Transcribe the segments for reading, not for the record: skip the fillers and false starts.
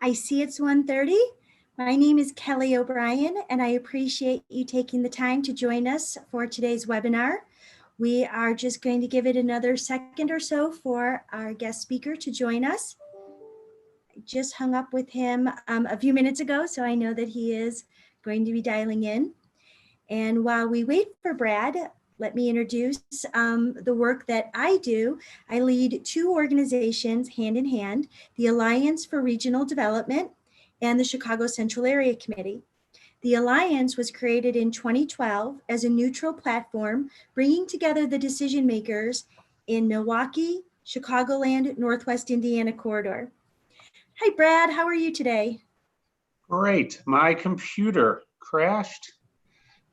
I see it's 1:30. My name is Kelly O'Brien, and I appreciate you taking the time to join us for today's webinar. We are just going to give it another second or so for our guest speaker to join us. I just hung up with him a few minutes ago, so I know that he is going to be dialing in. And while we wait for Brad, let me introduce the work that I do. I lead two organizations hand in hand, the Alliance for Regional Development and the Chicago Central Area Committee. The Alliance was created in 2012 as a neutral platform, bringing together the decision makers in Milwaukee, Chicagoland, Northwest Indiana corridor. Hi, Brad, how are you today? Great, my computer crashed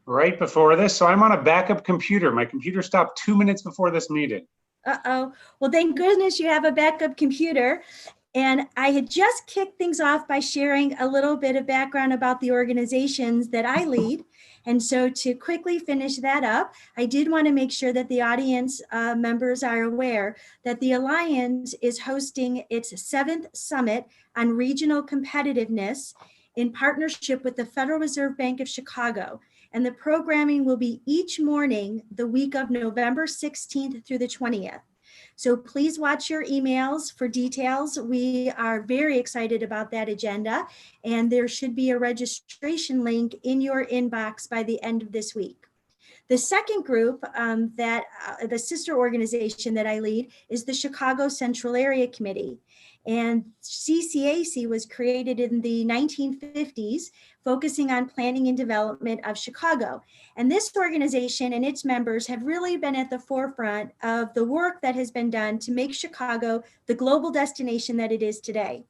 right before this, so I'm on a backup computer. My computer stopped 2 minutes before this meeting. Uh-oh. Well, thank goodness you have a backup computer. And I had just kicked things off by sharing a little bit of background about the organizations that I lead. And so to quickly finish that up, I did want to make sure that the audience members are aware that the Alliance is hosting its 7th Summit on Regional Competitiveness in partnership with the Federal Reserve Bank of Chicago. And the programming will be each morning the week of November 16th through the 20th. So please watch your emails for details. We are very excited about that agenda, and there should be a registration link in your inbox by the end of this week. The second group the sister organization that I lead is the Chicago Central Area Committee. And CCAC was created in the 1950s, focusing on planning and development of Chicago. And this organization and its members have really been at the forefront of the work that has been done to make Chicago the global destination that it is today.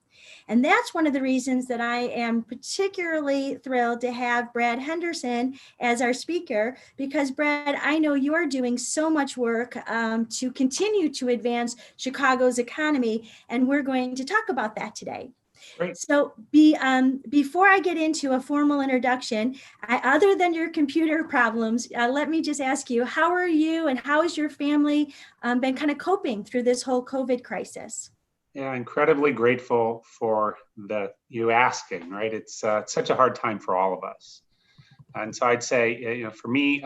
And that's one of the reasons that I am particularly thrilled to have Brad Henderson as our speaker, because Brad, I know you're doing so much work to continue to advance Chicago's economy, and we're going to talk about that today. Great. So before I get into a formal introduction, other than your computer problems, let me just ask you, how are you and how has your family been kind of coping through this whole COVID crisis? Yeah, incredibly grateful for you asking, right? It's such a hard time for all of us. And so I'd say, for me,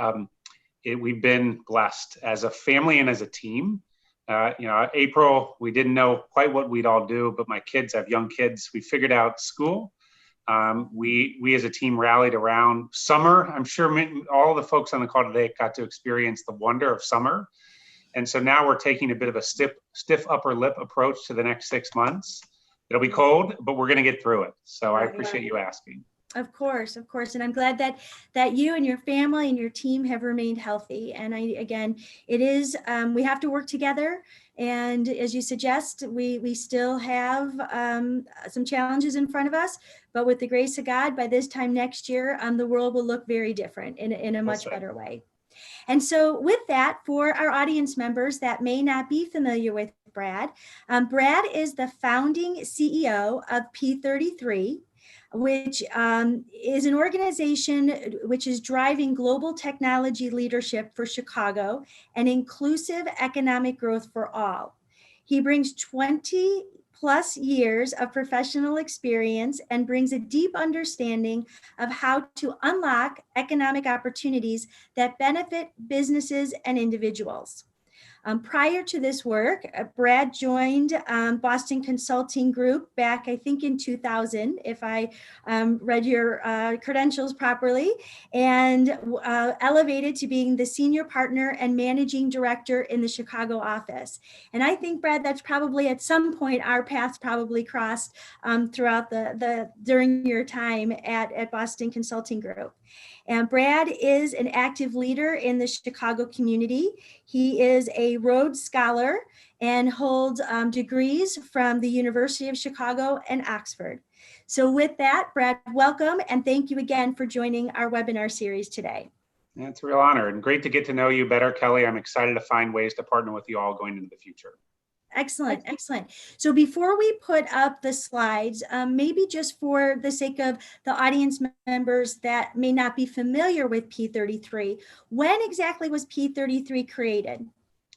we've been blessed as a family and as a team. April, we didn't know quite what we'd all do, but my kids have young kids. We figured out school. We as a team rallied around summer. I'm sure all the folks on the call today got to experience the wonder of summer. And so now we're taking a bit of a stiff upper lip approach to the next 6 months. It'll be cold, but we're going to get through it. So I appreciate you asking. Of course. And I'm glad that you and your family and your team have remained healthy. And it is, we have to work together. And as you suggest, we still have some challenges in front of us, but with the grace of God, by this time next year, the world will look very different in a much better way. And so with that, for our audience members that may not be familiar with Brad, Brad is the founding CEO of P33, which is an organization which is driving global technology leadership for Chicago and inclusive economic growth for all. He brings 20+ years of professional experience and brings a deep understanding of how to unlock economic opportunities that benefit businesses and individuals. Prior to this work, Brad joined Boston Consulting Group back, I think, in 2000, if I read your credentials properly, and elevated to being the senior partner and managing director in the Chicago office. And I think, Brad, that's probably at some point our paths probably crossed throughout during your time at Boston Consulting Group. And Brad is an active leader in the Chicago community. He is a Rhodes Scholar and holds degrees from the University of Chicago and Oxford. So with that, Brad, welcome, and thank you again for joining our webinar series today. Yeah, it's a real honor and great to get to know you better, Kelly. I'm excited to find ways to partner with you all going into the future. Excellent. So before we put up the slides, maybe just for the sake of the audience members that may not be familiar with P33, when exactly was P33 created?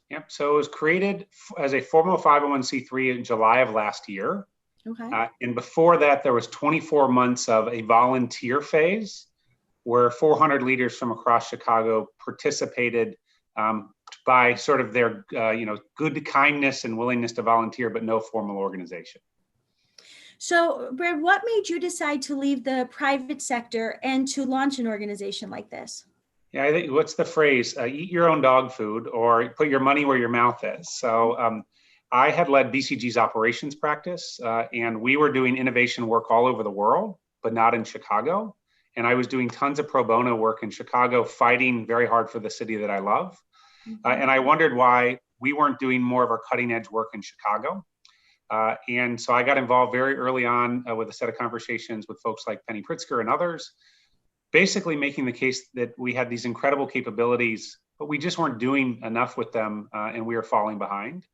Yep, so it was created as a formal 501c3 in July of last year. Okay. And before that, there was 24 months of a volunteer phase where 400 leaders from across Chicago participated by sort of their good kindness and willingness to volunteer, but no formal organization. So, Brad, what made you decide to leave the private sector and to launch an organization like this? Yeah, I think what's the phrase? Eat your own dog food or put your money where your mouth is. So I had led BCG's operations practice and we were doing innovation work all over the world, but not in Chicago. And I was doing tons of pro bono work in Chicago, fighting very hard for the city that I love. And I wondered why we weren't doing more of our cutting edge work in Chicago. And so I got involved very early on with a set of conversations with folks like Penny Pritzker and others, basically making the case that we had these incredible capabilities, but we just weren't doing enough with them and we were falling behind.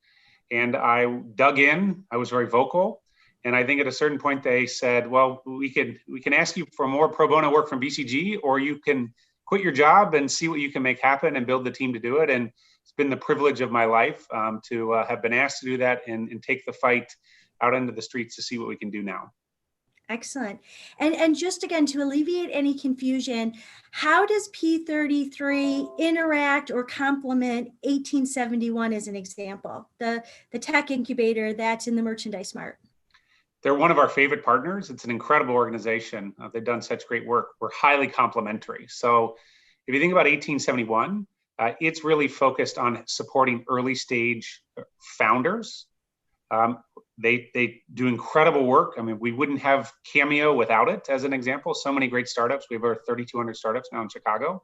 And I dug in, I was very vocal. And I think at a certain point they said, well, we can ask you for more pro bono work from BCG, or you can quit your job and see what you can make happen and build the team to do it. And it's been the privilege of my life to have been asked to do that and take the fight out into the streets to see what we can do now. Excellent. And just again, to alleviate any confusion, how does P33 interact or complement 1871 as an example, the tech incubator that's in the Merchandise Mart? They're one of our favorite partners. It's an incredible organization. They've done such great work. We're highly complementary. So if you think about 1871, it's really focused on supporting early stage founders. They do incredible work. I mean, we wouldn't have Cameo without it, as an example. So many great startups. We have over 3,200 startups now in Chicago.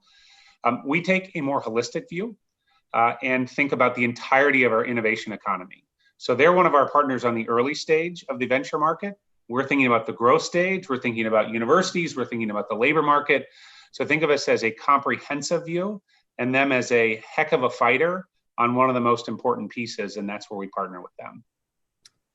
We take a more holistic view and think about the entirety of our innovation economy. So they're one of our partners on the early stage of the venture market. We're thinking about the growth stage. We're thinking about universities. We're thinking about the labor market. So think of us as a comprehensive view and them as a heck of a fighter on one of the most important pieces. And that's where we partner with them.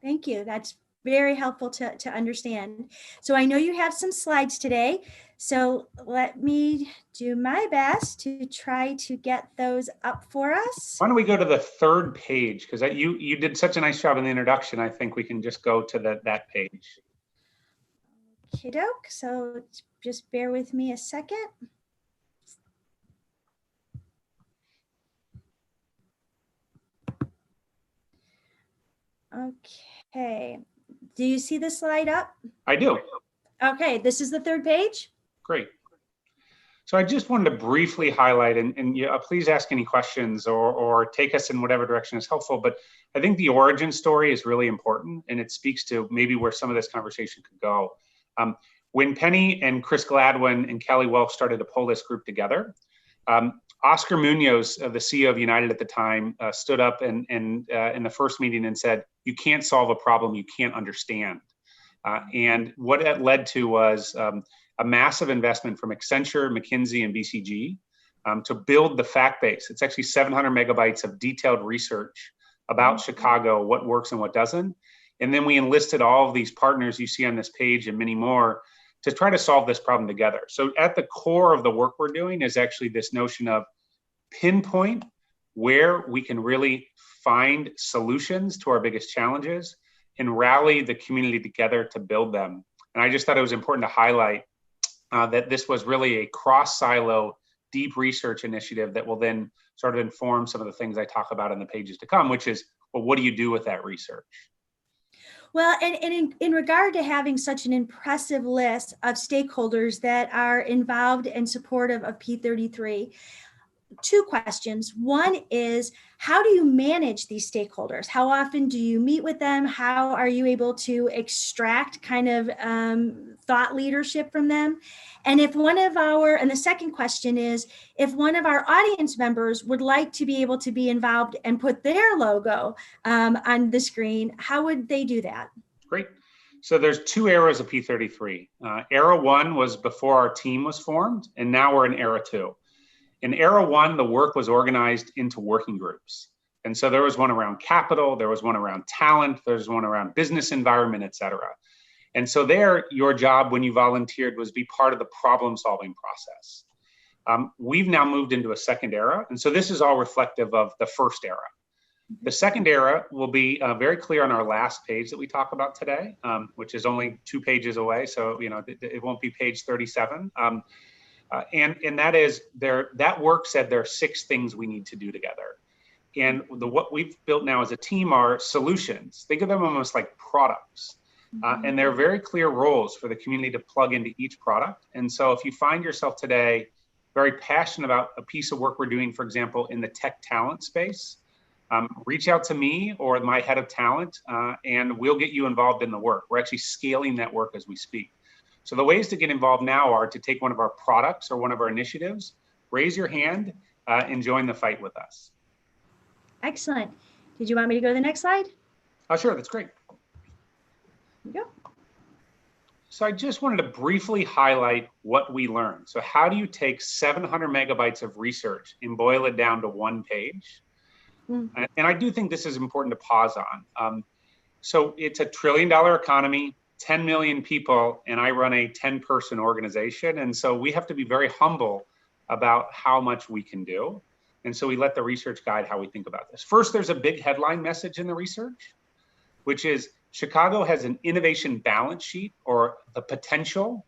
Thank you. That's very helpful to understand. So I know you have some slides today. So let me do my best to try to get those up for us. Why don't we go to the third page? Because you did such a nice job in the introduction. I think we can just go to that page. Okey-doke. So just bear with me a second. Okay. Do you see the slide up? I do. Okay, this is the third page. Great. So I just wanted to briefly highlight, and please ask any questions or take us in whatever direction is helpful, but I think the origin story is really important, and it speaks to maybe where some of this conversation could go. When Penny and Chris Gladwin and Kelly Welch started to pull this group together, Oscar Munoz, the CEO of United at the time, stood up and in the first meeting and said, you can't solve a problem you can't understand. And what that led to was a massive investment from Accenture, McKinsey, and BCG to build the fact base. It's actually 700 megabytes of detailed research about Chicago, what works and what doesn't. And then we enlisted all of these partners you see on this page and many more to try to solve this problem together. So at the core of the work we're doing is actually this notion of pinpoint where we can really find solutions to our biggest challenges and rally the community together to build them. And I just thought it was important to highlight that this was really a cross-silo, deep research initiative that will then sort of inform some of the things I talk about in the pages to come, which is, well, what do you do with that research? Well, and in regard to having such an impressive list of stakeholders that are involved and supportive of P33, two questions. One is, how do you manage these stakeholders? How often do you meet with them? How are you able to extract kind of thought leadership from them? And if and the second question is, if one of our audience members would like to be able to be involved and put their logo on the screen, how would they do that? Great. So there's two eras of P33. Era one was before our team was formed, and now we're in era two. In era one, the work was organized into working groups. And so there was one around capital, there was one around talent, there's one around business environment, et cetera. And so there, your job when you volunteered was be part of the problem-solving process. We've now moved into a second era. And so this is all reflective of the first era. The second era will be very clear on our last page that we talk about today, which is only 2 pages away. So, it won't be page 37. And that is that work said there are 6 things we need to do together. And what we've built now as a team are solutions. Think of them almost like products. And there are very clear roles for the community to plug into each product. And so if you find yourself today very passionate about a piece of work we're doing, for example, in the tech talent space, reach out to me or my head of talent, and we'll get you involved in the work. We're actually scaling that work as we speak. So the ways to get involved now are to take one of our products or one of our initiatives, raise your hand, and join the fight with us. Excellent. Did you want me to go to the next slide? Oh, sure, that's great. Here you go. So I just wanted to briefly highlight what we learned. So how do you take 700 megabytes of research and boil it down to 1 page? And I do think this is important to pause on. So it's a $1 trillion economy, 10 million people, and I run a 10-person organization. And so we have to be very humble about how much we can do. And so we let the research guide how we think about this. First, there's a big headline message in the research, which is Chicago has an innovation balance sheet, or the potential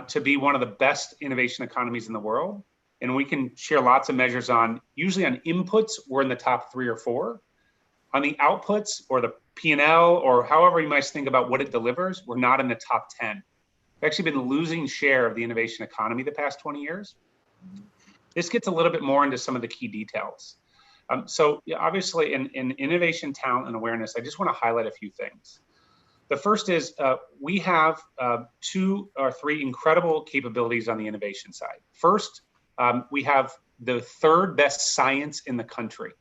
to be one of the best innovation economies in the world. And we can share lots of measures on, usually on inputs, we're in the top 3 or 4. On the outputs or the P&L, or however you might think about what it delivers, we're not in the top 10. We've actually been losing share of the innovation economy the past 20 years. This gets a little bit more into some of the key details. So obviously in innovation, talent, and awareness, I just want to highlight a few things. The first is we have 2 or 3 incredible capabilities on the innovation side. First, we have the 3rd best science in the country,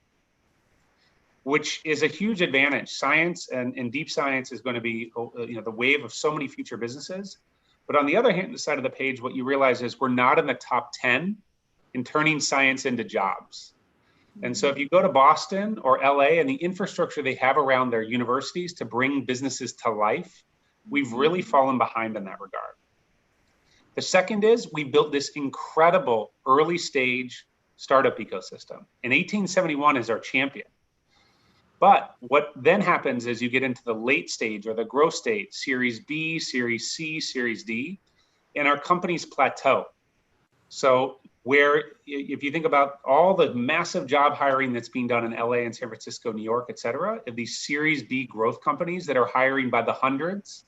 which is a huge advantage. Science and deep science is going to be the wave of so many future businesses. But on the other hand, the side of the page, what you realize is we're not in the top 10 in turning science into jobs. And so if you go to Boston or LA and the infrastructure they have around their universities to bring businesses to life, we've really fallen behind in that regard. The second is we built this incredible early stage startup ecosystem. And 1871 is our champion. But what then happens is you get into the late stage or the growth stage, Series B, Series C, Series D, and our companies plateau. So where if you think about all the massive job hiring that's being done in LA and San Francisco, New York, et cetera, of these Series B growth companies that are hiring by the hundreds,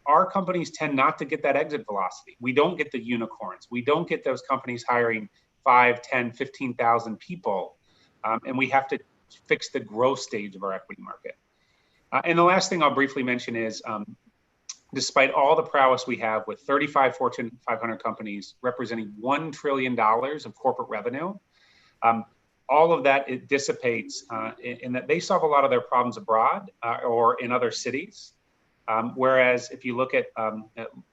our companies tend not to get that exit velocity. We don't get the unicorns. We don't get those companies hiring 5, 10, 15,000 people. And we have to fix the growth stage of our equity market. And the last thing I'll briefly mention is, despite all the prowess we have with 35 Fortune 500 companies representing $1 trillion of corporate revenue, all of that, it dissipates in that they solve a lot of their problems abroad or in other cities. Whereas if you look at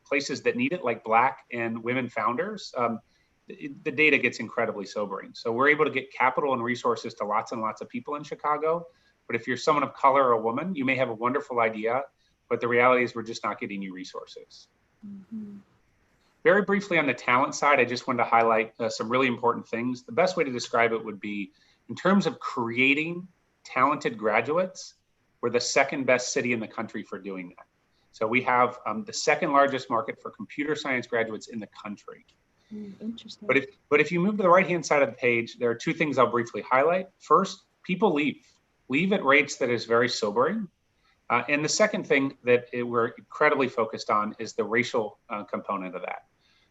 places that need it, like Black and women founders, the data gets incredibly sobering. So we're able to get capital and resources to lots and lots of people in Chicago. But if you're someone of color or a woman, you may have a wonderful idea, but the reality is we're just not getting you resources. Very briefly on the talent side, I just wanted to highlight some really important things. The best way to describe it would be, in terms of creating talented graduates, we're the 2nd best city in the country for doing that. So we have the 2nd largest market for computer science graduates in the country. Interesting. But if you move to the right-hand side of the page, there are 2 things I'll briefly highlight. First, people leave at rates that is very sobering. And the second thing that we're incredibly focused on is the racial component of that.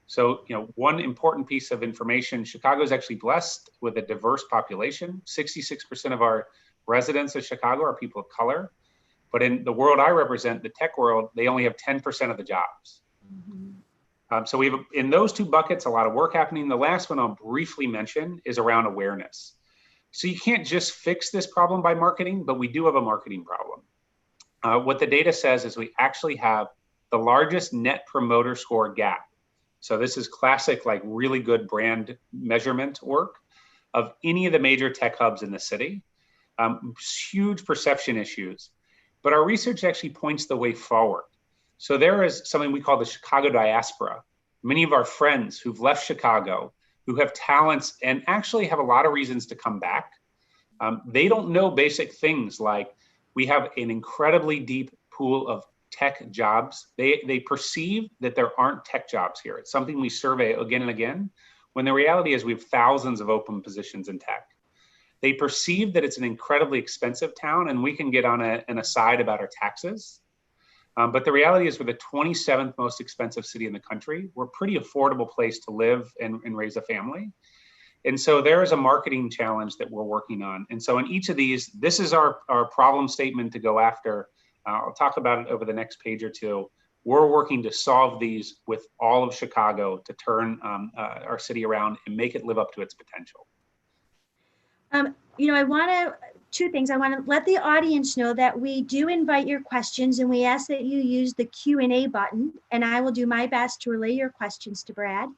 So, one important piece of information, Chicago is actually blessed with a diverse population. 66% of our residents of Chicago are people of color. But in the world I represent, the tech world, they only have 10% of the jobs. So we have, in those 2 buckets, a lot of work happening. The last one I'll briefly mention is around awareness. So you can't just fix this problem by marketing, but we do have a marketing problem. What the data says is we actually have the largest net promoter score gap. So this is classic, like really good brand measurement work of any of the major tech hubs in the city. Huge perception issues, but our research actually points the way forward. So there is something we call the Chicago diaspora. Many of our friends who've left Chicago, who have talents and actually have a lot of reasons to come back. They don't know basic things like we have an incredibly deep pool of tech jobs. They perceive that there aren't tech jobs here. It's something we survey again and again, when the reality is we have thousands of open positions in tech. They perceive that it's an incredibly expensive town, and we can get on an aside about our taxes. But the reality is we're the 27th most expensive city in the country. We're a pretty affordable place to live and raise a family. And so there is a marketing challenge that we're working on. And so in each of these, this is our problem statement to go after. I'll talk about it over the next page or two. We're working to solve these with all of Chicago to turn our city around and make it live up to its potential. I want to, two things. I want to let the audience know that we do invite your questions, and we ask that you use the Q&A button, and I will do my best to relay your questions to Brad.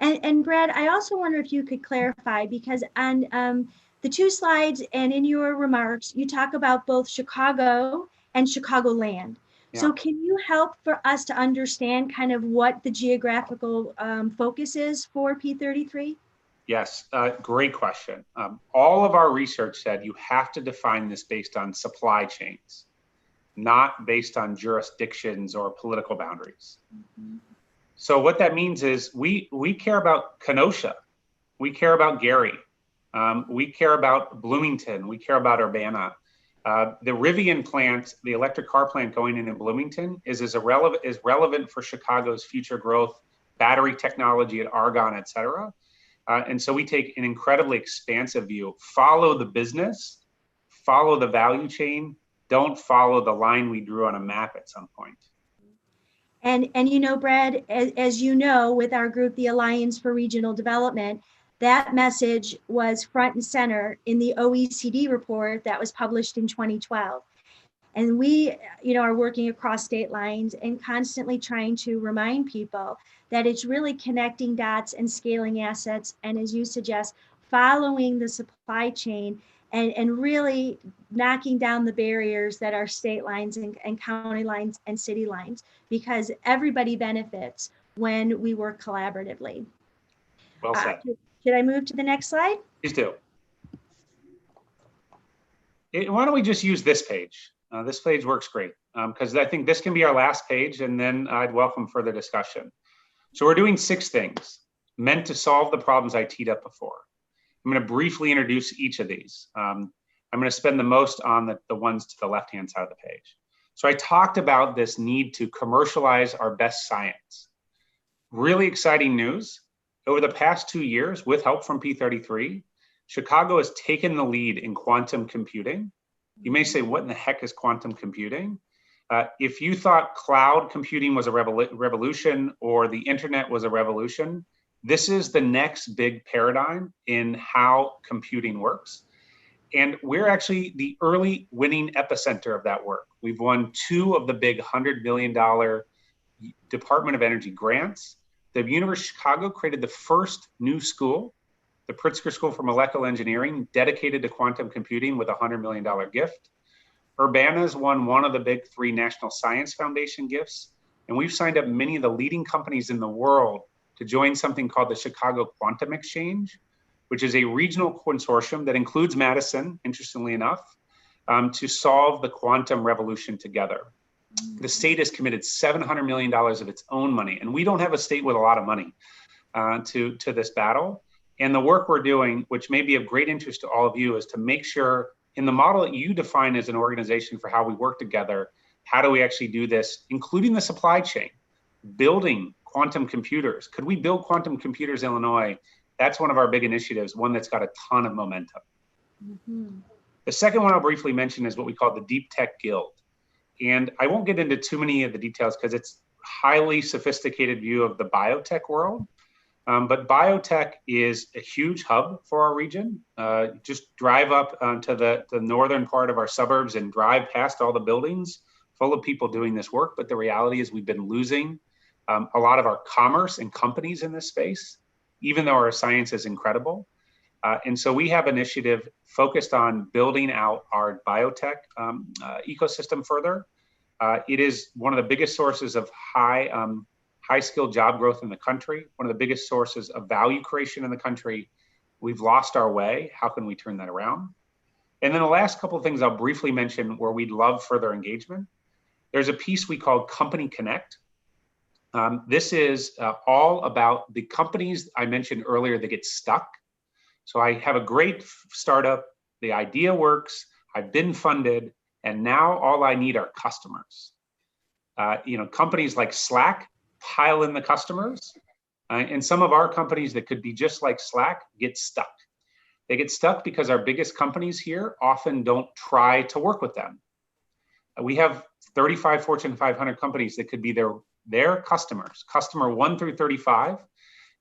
And Brad, I also wonder if you could clarify, because on the two slides and in your remarks, you talk about both Chicago and Chicagoland. Yeah. So can you help for us to understand kind of what the geographical focus is for P33? Yes, great question. All of our research said you have to define this based on supply chains, not based on jurisdictions or political boundaries. Mm-hmm. So what that means is we care about Kenosha, we care about Gary, we care about Bloomington, we care about Urbana. The Rivian plant, the electric car plant going in Bloomington is relevant for Chicago's future growth, battery technology at Argonne, et cetera. And so we take an incredibly expansive view. Follow the business, follow the value chain, don't follow the line we drew on a map at some point. And Brad, as you know, with our group, the Alliance for Regional Development, that message was front and center in the OECD report that was published in 2012. And we, are working across state lines and constantly trying to remind people that it's really connecting dots and scaling assets. And as you suggest, following the supply chain and really knocking down the barriers that are state lines and county lines and city lines, because everybody benefits when we work collaboratively. Well said. Should I move to the next slide? Please do. Why don't we just use this page? This page works great because I think this can be our last page, and then I'd welcome further discussion. So we're doing 6 things meant to solve the problems I teed up before. I'm going to briefly introduce each of these. I'm going to spend the most on the ones to the left-hand side of the page. So I talked about this need to commercialize our best science. Really exciting news. Over the past 2 years, with help from P33, Chicago has taken the lead in quantum computing. You may say, what in the heck is quantum computing? If you thought cloud computing was a revolution or the internet was a revolution, this is the next big paradigm in how computing works. And we're actually the early winning epicenter of that work. We've won 2 of the big $100 million Department of Energy grants. The University of Chicago created the first new school, the Pritzker School for Molecular Engineering, dedicated to quantum computing with a $100 million gift. Urbana's won one of the big 3 National Science Foundation gifts. And we've signed up many of the leading companies in the world to join something called the Chicago Quantum Exchange, which is a regional consortium that includes Madison, interestingly enough, to solve the quantum revolution together. The state has committed $700 million of its own money, and we don't have a state with a lot of money to this battle. And the work we're doing, which may be of great interest to all of you, is to make sure in the model that you define as an organization for how we work together, how do we actually do this, including the supply chain, building quantum computers. Could we build quantum computers in Illinois? That's one of our big initiatives, one that's got a ton of momentum. Mm-hmm. The second one I'll briefly mention is what we call the Deep Tech Guild. And I won't get into too many of the details because it's a highly sophisticated view of the biotech world. But biotech is a huge hub for our region. Just drive up to the northern part of our suburbs and drive past all the buildings full of people doing this work. But the reality is we've been losing a lot of our commerce and companies in this space, even though our science is incredible. And so we have an initiative focused on building out our biotech ecosystem further. It is one of the biggest sources of high-skilled job growth in the country, one of the biggest sources of value creation in the country. We've lost our way. How can we turn that around? And then the last couple of things I'll briefly mention where we'd love further engagement. There's a piece we call Company Connect. This is all about the companies I mentioned earlier that get stuck. So I have a great startup, the idea works, I've been funded, and now all I need are customers. Companies like Slack pile in the customers, and some of our companies that could be just like Slack get stuck. They get stuck because our biggest companies here often don't try to work with them. We have 35 Fortune 500 companies that could be their customers, customer 1 through 35.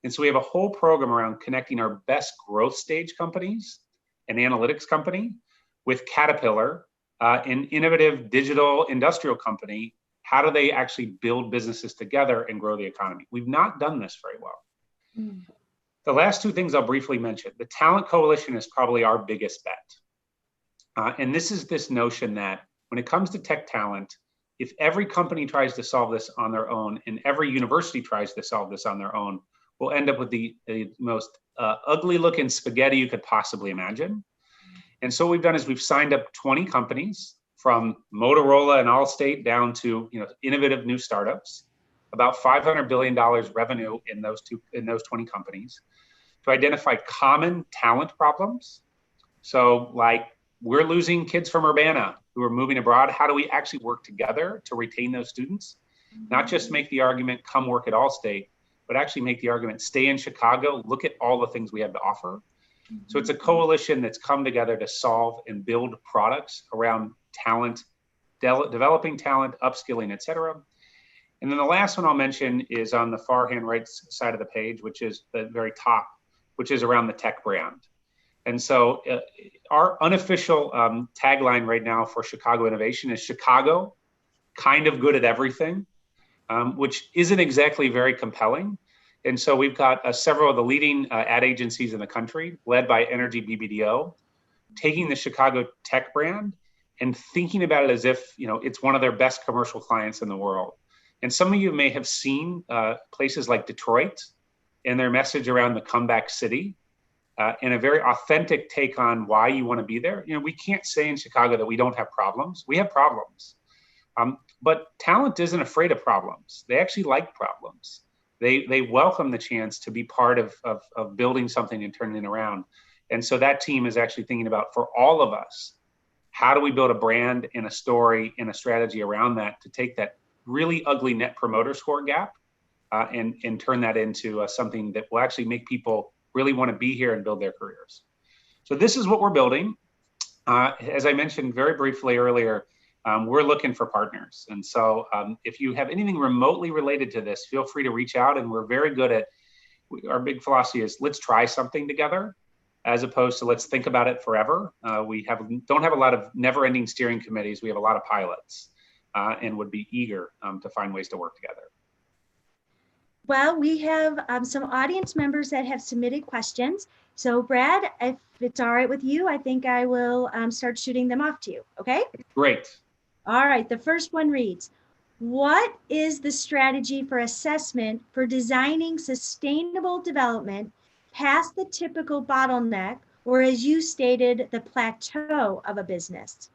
And so we have a whole program around connecting our best growth stage companies, an analytics company, with Caterpillar, an innovative digital industrial company. How do they actually build businesses together and grow the economy? We've not done this very well. Mm. The last two things I'll briefly mention. The Talent Coalition is probably our biggest bet. And this is this notion that when it comes to tech talent, if every company tries to solve this on their own and every university tries to solve this on their own, we'll end up with the most ugly looking spaghetti you could possibly imagine. And so what we've done is we've signed up 20 companies from Motorola and Allstate down to innovative new startups, about $500 billion revenue in those 20 companies, to identify common talent problems. So like we're losing kids from Urbana who are moving abroad. How do we actually work together to retain those students? Not just make the argument, come work at Allstate, but actually make the argument, stay in Chicago, look at all the things we have to offer. So it's a coalition that's come together to solve and build products around talent, developing talent, upskilling, et cetera. And then the last one I'll mention is on the far hand right side of the page, which is the very top, which is around the tech brand. And so our unofficial tagline right now for Chicago Innovation is Chicago, kind of good at everything, which isn't exactly very compelling. And so we've got several of the leading ad agencies in the country, led by Energy BBDO, taking the Chicago tech brand and thinking about it as if it's one of their best commercial clients in the world. And some of you may have seen places like Detroit and their message around the comeback city, and a very authentic take on why you want to be there. We can't say in Chicago that we don't have problems. We have problems. But talent isn't afraid of problems. They actually like problems. They welcome the chance to be part of building something and turning it around. And so that team is actually thinking about, for all of us, how do we build a brand and a story and a strategy around that to take that really ugly net promoter score gap and turn that into something that will actually make people really want to be here and build their careers. So this is what we're building. As I mentioned very briefly earlier, we're looking for partners. And so if you have anything remotely related to this, feel free to reach out. And we're very good at, our big philosophy is let's try something together, as opposed to let's think about it forever. We don't have a lot of never-ending steering committees. We have a lot of pilots and would be eager to find ways to work together. Well, we have some audience members that have submitted questions. So Brad, if it's all right with you, I think I will start shooting them off to you, okay? Great. All right, the first one reads, what is the strategy for assessment for designing sustainable development past the typical bottleneck, or as you stated, the plateau of a business?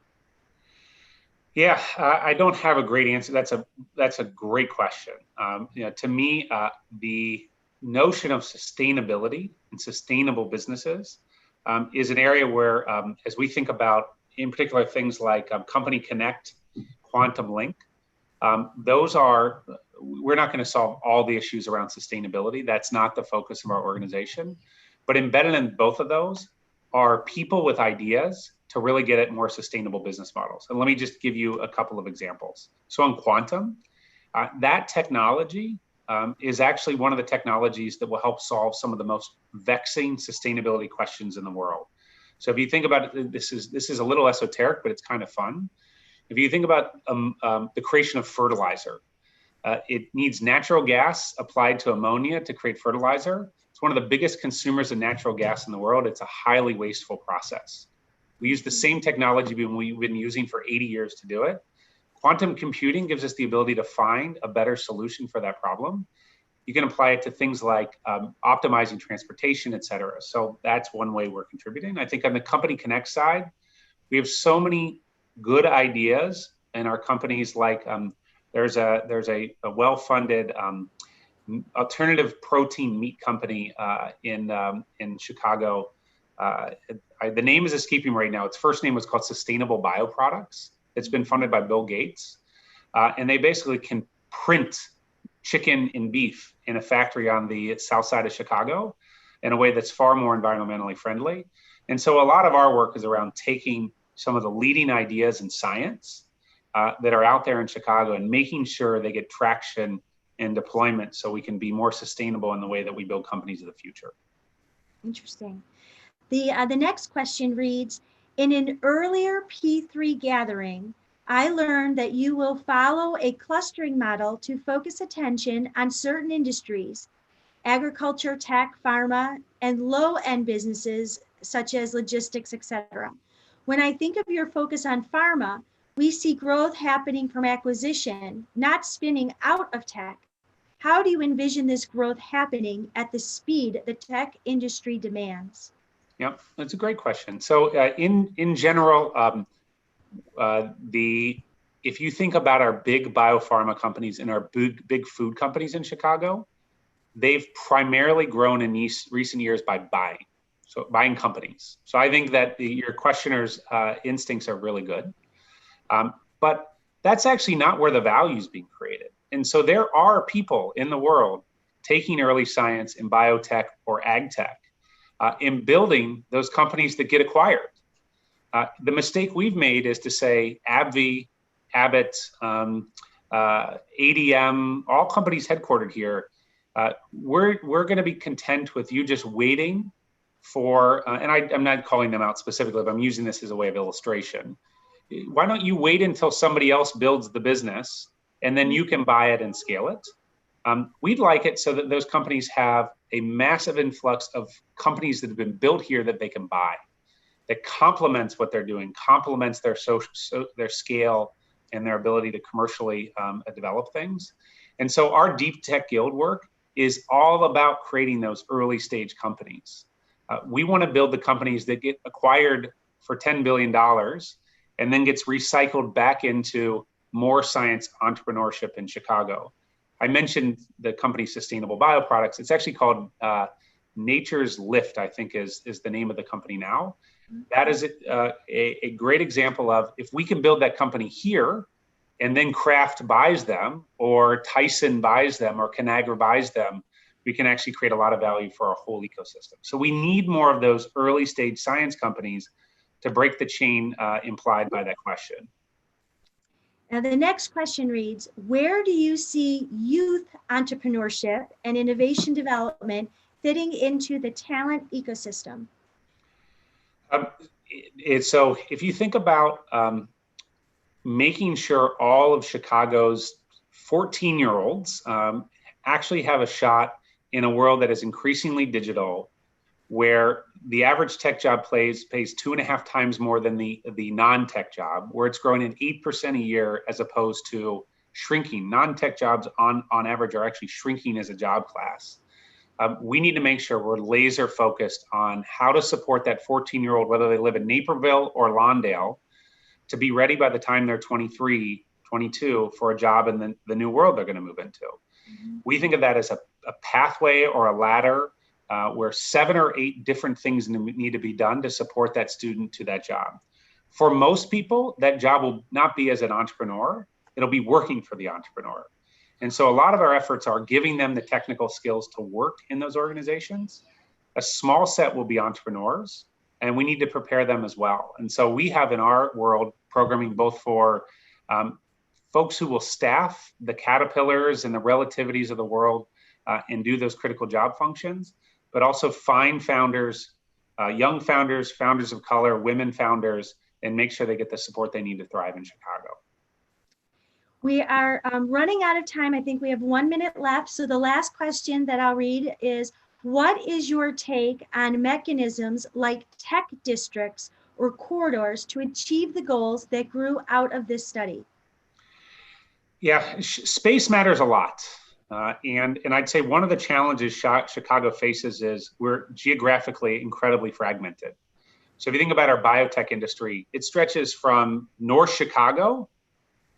Yeah, I don't have a great answer. That's a great question. To me, the notion of sustainability and sustainable businesses is an area where, as we think about, in particular, things like Company Connect, Quantum Link, we're not going to solve all the issues around sustainability. That's not the focus of our organization. But embedded in both of those are people with ideas to really get at more sustainable business models. And let me just give you a couple of examples. So on quantum, that technology is actually one of the technologies that will help solve some of the most vexing sustainability questions in the world. So if you think about it, this is a little esoteric, but it's kind of fun. If you think about the creation of fertilizer, it needs natural gas applied to ammonia to create fertilizer. It's one of the biggest consumers of natural gas in the world. It's a highly wasteful process. We use the same technology we've been using for 80 years to do it. Quantum computing gives us the ability to find a better solution for that problem. You can apply it to things like optimizing transportation, et cetera. So that's one way we're contributing. I think on the Company Connect side, We have so many good ideas in our companies. Like there's a well-funded alternative protein meat company in Chicago. The name is escaping right now. Its first name was called Sustainable Bioproducts. It's been funded by Bill Gates, and they basically can print chicken and beef in a factory on the south side of Chicago in a way that's far more environmentally friendly. And so a lot of our work is around taking some of the leading ideas in science that are out there in Chicago and making sure they get traction and deployment so we can be more sustainable in the way that we build companies of the future. Interesting. The next question reads, in an earlier P3 gathering, I learned that you will follow a clustering model to focus attention on certain industries, agriculture, tech, pharma, and low-end businesses such as logistics, etc. When I think of your focus on pharma, we see growth happening from acquisition, not spinning out of tech. How do you envision this growth happening at the speed the tech industry demands? Yep, that's a great question. So in general, if you think about our big biopharma companies and our big food companies in Chicago, they've primarily grown in these recent years by buying companies. So I think that your questioner's instincts are really good, but that's actually not where the value is being created. And so there are people in the world taking early science in biotech or ag tech, in building those companies that get acquired. The mistake we've made is to say AbbVie, Abbott, ADM, all companies headquartered here, we're going to be content with you just waiting for, and I'm not calling them out specifically, but I'm using this as a way of illustration. Why don't you wait until somebody else builds the business and then you can buy it and scale it? We'd like it so that those companies have a massive influx of companies that have been built here that they can buy, that complements what they're doing, complements their their scale and their ability to commercially develop things. And so our deep tech guild work is all about creating those early stage companies. We want to build the companies that get acquired for $10 billion and then gets recycled back into more science entrepreneurship in Chicago. I mentioned the company Sustainable Bioproducts. It's actually called Nature's Lift, I think is the name of the company now. That is a great example of, if we can build that company here and then Kraft buys them or Tyson buys them or Conagra buys them, we can actually create a lot of value for our whole ecosystem. So we need more of those early stage science companies to break the chain implied by that question. Now, the next question reads, where do you see youth entrepreneurship and innovation development fitting into the talent ecosystem? So if you think about making sure all of Chicago's 14-year-olds actually have a shot in a world that is increasingly digital, where the average tech job pays 2.5 times more than the non-tech job, where it's growing at 8% a year as opposed to shrinking. Non-tech jobs on average are actually shrinking as a job class. We need to make sure we're laser focused on how to support that 14-year-old, whether they live in Naperville or Lawndale, to be ready by the time they're 23, 22 for a job in the new world they're going to move into. Mm-hmm. We think of that as a pathway or a ladder where 7 or 8 different things need to be done to support that student to that job. For most people, that job will not be as an entrepreneur. It'll be working for the entrepreneur. And so a lot of our efforts are giving them the technical skills to work in those organizations. A small set will be entrepreneurs, and we need to prepare them as well. And so we have in our world programming both for folks who will staff the Caterpillars and the Relativities of the world and do those critical job functions, but also find founders, young founders, founders of color, women founders, and make sure they get the support they need to thrive in Chicago. We are running out of time. I think we have 1 minute left. So the last question that I'll read is, what is your take on mechanisms like tech districts or corridors to achieve the goals that grew out of this study? Yeah, space matters a lot. And I'd say one of the challenges Chicago faces is we're geographically incredibly fragmented. So if you think about our biotech industry, it stretches from North Chicago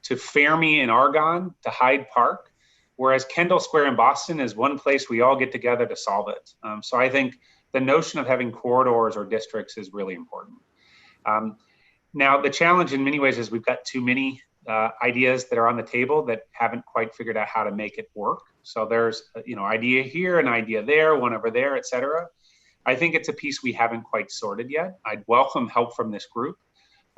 to Fermi in Argonne to Hyde Park, whereas Kendall Square in Boston is one place we all get together to solve it. So I think the notion of having corridors or districts is really important. Now, the challenge in many ways is we've got too many ideas that are on the table that haven't quite figured out how to make it work. So there's, idea here, an idea there, one over there, et cetera. I think it's a piece we haven't quite sorted yet. I'd welcome help from this group.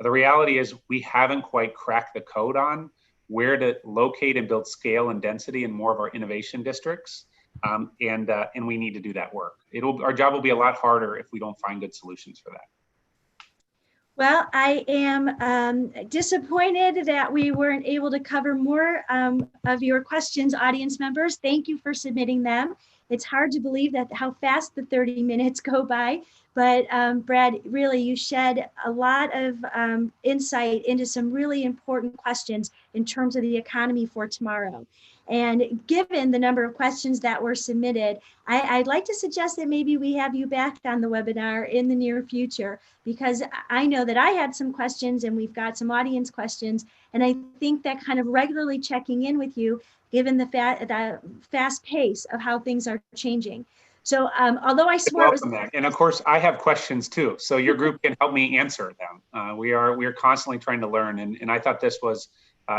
The reality is we haven't quite cracked the code on where to locate and build scale and density in more of our innovation districts. And we need to do that work. Our job will be a lot harder if we don't find good solutions for that. Well, I am disappointed that we weren't able to cover more of your questions, audience members. Thank you for submitting them. It's hard to believe that how fast the 30 minutes go by, but Brad, really you shed a lot of insight into some really important questions in terms of the economy for tomorrow. And given the number of questions that were submitted, I'd like to suggest that maybe we have you back on the webinar in the near future, because I know that I had some questions and we've got some audience questions. And I think that kind of regularly checking in with you, given the fast pace of how things are changing. So although I swore welcome that. And of course, I have questions too. So your group can help me answer them. We are constantly trying to learn. And I thought this was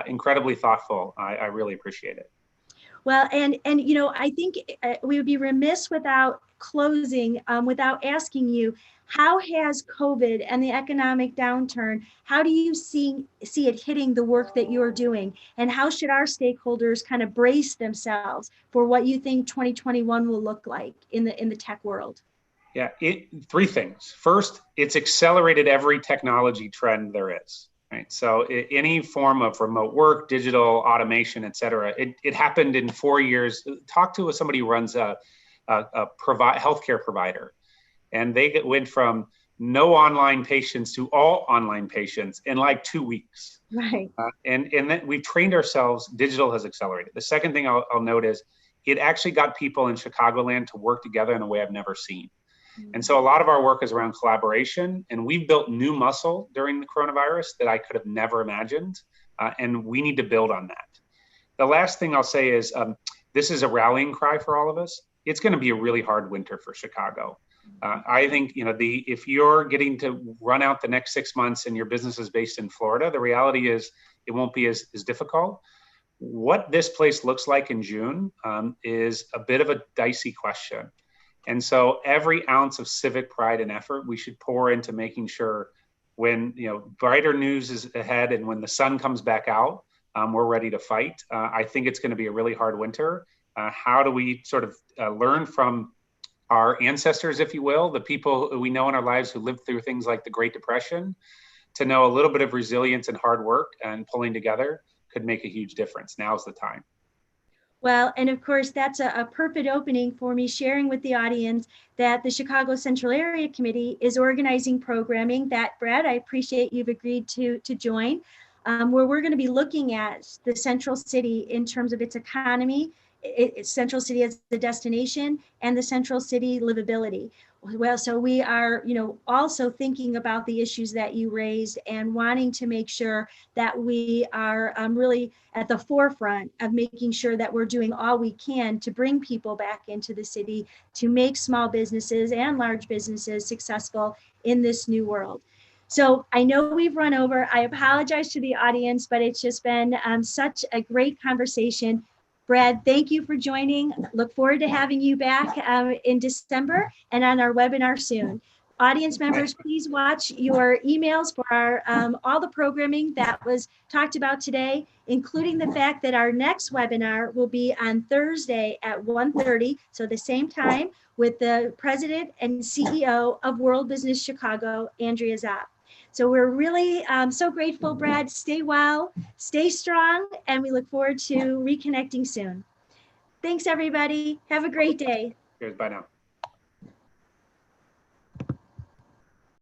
incredibly thoughtful. I really appreciate it. Well, and I think we would be remiss without closing, without asking you, how has COVID and the economic downturn, how do you see it hitting the work that you're doing? And how should our stakeholders kind of brace themselves for what you think 2021 will look like in the tech world? Yeah, three things. First, it's accelerated every technology trend there is. Right. So any form of remote work, digital automation, et cetera, it happened in 4 years. Talk to somebody who runs a healthcare provider, and they went from no online patients to all online patients in like 2 weeks. Right. And then we've trained ourselves. Digital has accelerated. The second thing I'll note is it actually got people in Chicagoland to work together in a way I've never seen. And so a lot of our work is around collaboration, and we've built new muscle during the coronavirus that I could have never imagined, and we need to build on that. The last thing I'll say is this is a rallying cry for all of us. It's going to be a really hard winter for Chicago. I think if you're getting to run out the next 6 months and your business is based in Florida, the reality is it won't be as difficult. What this place looks like in June is a bit of a dicey question. And so every ounce of civic pride and effort we should pour into making sure when brighter news is ahead and when the sun comes back out, we're ready to fight. I think it's going to be a really hard winter. How do we sort of learn from our ancestors, if you will, the people we know in our lives who lived through things like the Great Depression, to know a little bit of resilience and hard work and pulling together could make a huge difference. Now's the time. Well, and of course, that's a perfect opening for me sharing with the audience that the Chicago Central Area Committee is organizing programming that, Brad, I appreciate you've agreed to join, where we're going to be looking at the Central City in terms of its economy, its Central City as the destination, and the Central City livability. Well, so we are, also thinking about the issues that you raised and wanting to make sure that we are really at the forefront of making sure that we're doing all we can to bring people back into the city, to make small businesses and large businesses successful in this new world. So I know we've run over. I apologize to the audience, but it's just been such a great conversation. Brad, thank you for joining. Look forward to having you back in December and on our webinar soon. Audience members, please watch your emails for our all the programming that was talked about today, including the fact that our next webinar will be on Thursday at 1:30, so the same time, with the President and CEO of World Business Chicago, Andrea Zopp. So we're really so grateful, Brad. Stay well, stay strong, and we look forward to reconnecting soon. Thanks, everybody. Have a great day. Cheers. Bye now.